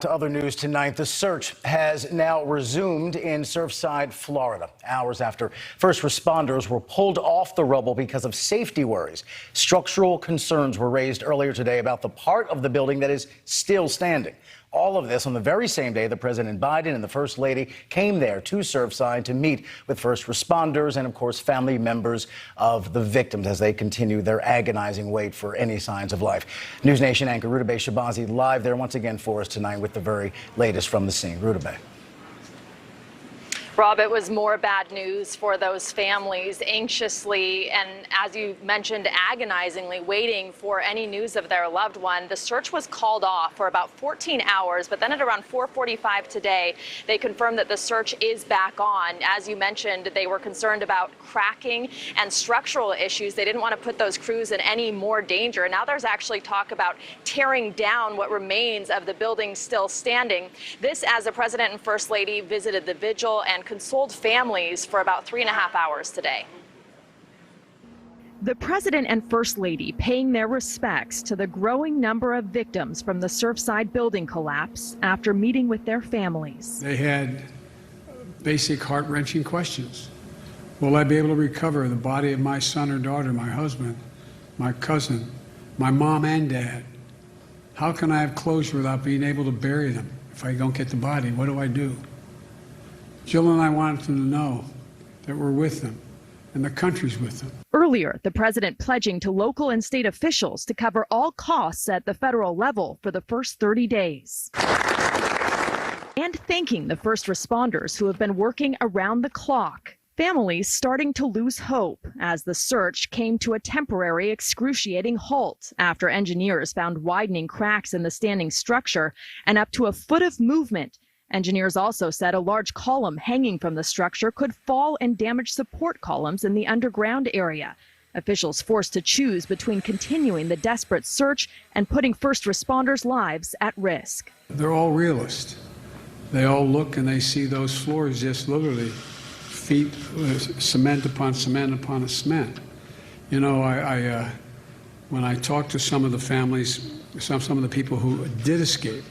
To other news tonight, the search has now resumed in Surfside, Florida, hours after first responders were pulled off the rubble because of safety worries. Structural concerns were raised earlier today about the part of the building that is still standing. All of this on the very same day that President Biden and the First Lady came there to Surfside to meet with first responders and, of course, family members of the victims as they continue their agonizing wait for any signs of life. NewsNation anchor Rutabaga Shabazi live there once again for us tonight with the very latest from the scene. Rutabaga. Rob, it was more bad news for those families, anxiously and, as you mentioned, agonizingly waiting for any news of their loved one. The search was called off for about 14 hours, but then at around 4:45 today, they confirmed that the search is back on. As you mentioned, they were concerned about cracking and structural issues. They didn't want to put those crews in any more danger. Now there's actually talk about tearing down what remains of the building still standing. This as the President and First Lady visited the vigil and consoled families for about 3.5 hours today. The President and First Lady paying their respects to the growing number of victims from the Surfside building collapse after meeting with their families. They had basic heart-wrenching questions. Will I be able to recover the body of my son or daughter, my husband, my cousin, my mom and dad? How can I have closure without being able to bury them? If I don't get the body, what do I do? Jill and I wanted them to know that we're with them and the country's with them. Earlier, the president pledging to local and state officials to cover all costs at the federal level for the first 30 days. And thanking the first responders who have been working around the clock. Families starting to lose hope as the search came to a temporary, excruciating halt after engineers found widening cracks in the standing structure and up to a foot of movement. Engineers also said a large column hanging from the structure could fall and damage support columns in the underground area. Officials forced to choose between continuing the desperate search and putting first responders' lives at risk. They're all realists. They all look and they see those floors just literally feet, cement upon cement upon cement. You know, when I talked to some of the families, some of the people who did escape,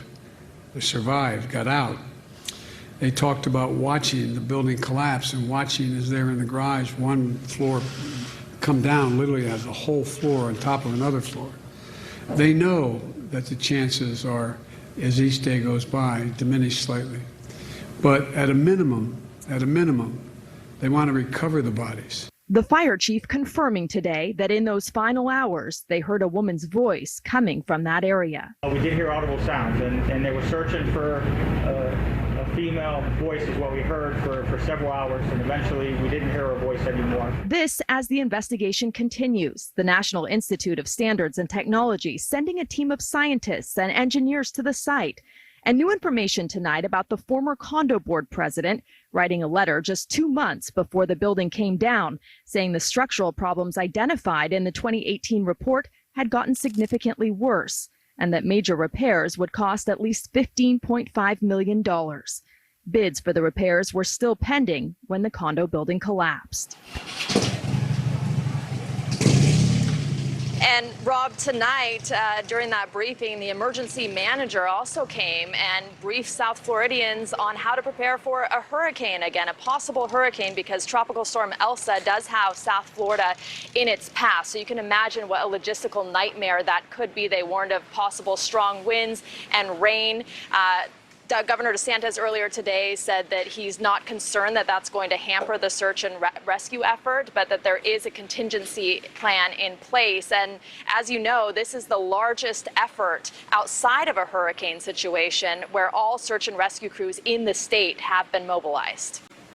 survived, got out, they talked about watching the building collapse and watching as they're in the garage, one floor come down literally as a whole floor on top of another floor. They know that the chances are, as each day goes by, diminish slightly. But at a minimum, they want to recover the bodies. The fire chief confirming today that in those final hours, they heard a woman's voice coming from that area. We did hear audible sounds, and they were searching for a female voice is what we heard for several hours, and eventually we didn't hear her voice anymore. This as the investigation continues. The National Institute of Standards and Technology sending a team of scientists and engineers to the site. And new information tonight about the former condo board president writing a letter just 2 months before the building came down, saying the structural problems identified in the 2018 report had gotten significantly worse and that major repairs would cost at least $15.5 million. Bids for the repairs were still pending when the condo building collapsed. And Rob, tonight, during that briefing, the emergency manager also came and briefed South Floridians on how to prepare for a hurricane again, a possible hurricane, because Tropical Storm Elsa does have South Florida in its path. So you can imagine what a logistical nightmare that could be. They warned of possible strong winds and rain. Governor DeSantis earlier today said that he's not concerned that that's going to hamper the search and rescue effort, but that there is a contingency plan in place. And as you know, this is the largest effort outside of a hurricane situation where all search and rescue crews in the state have been mobilized.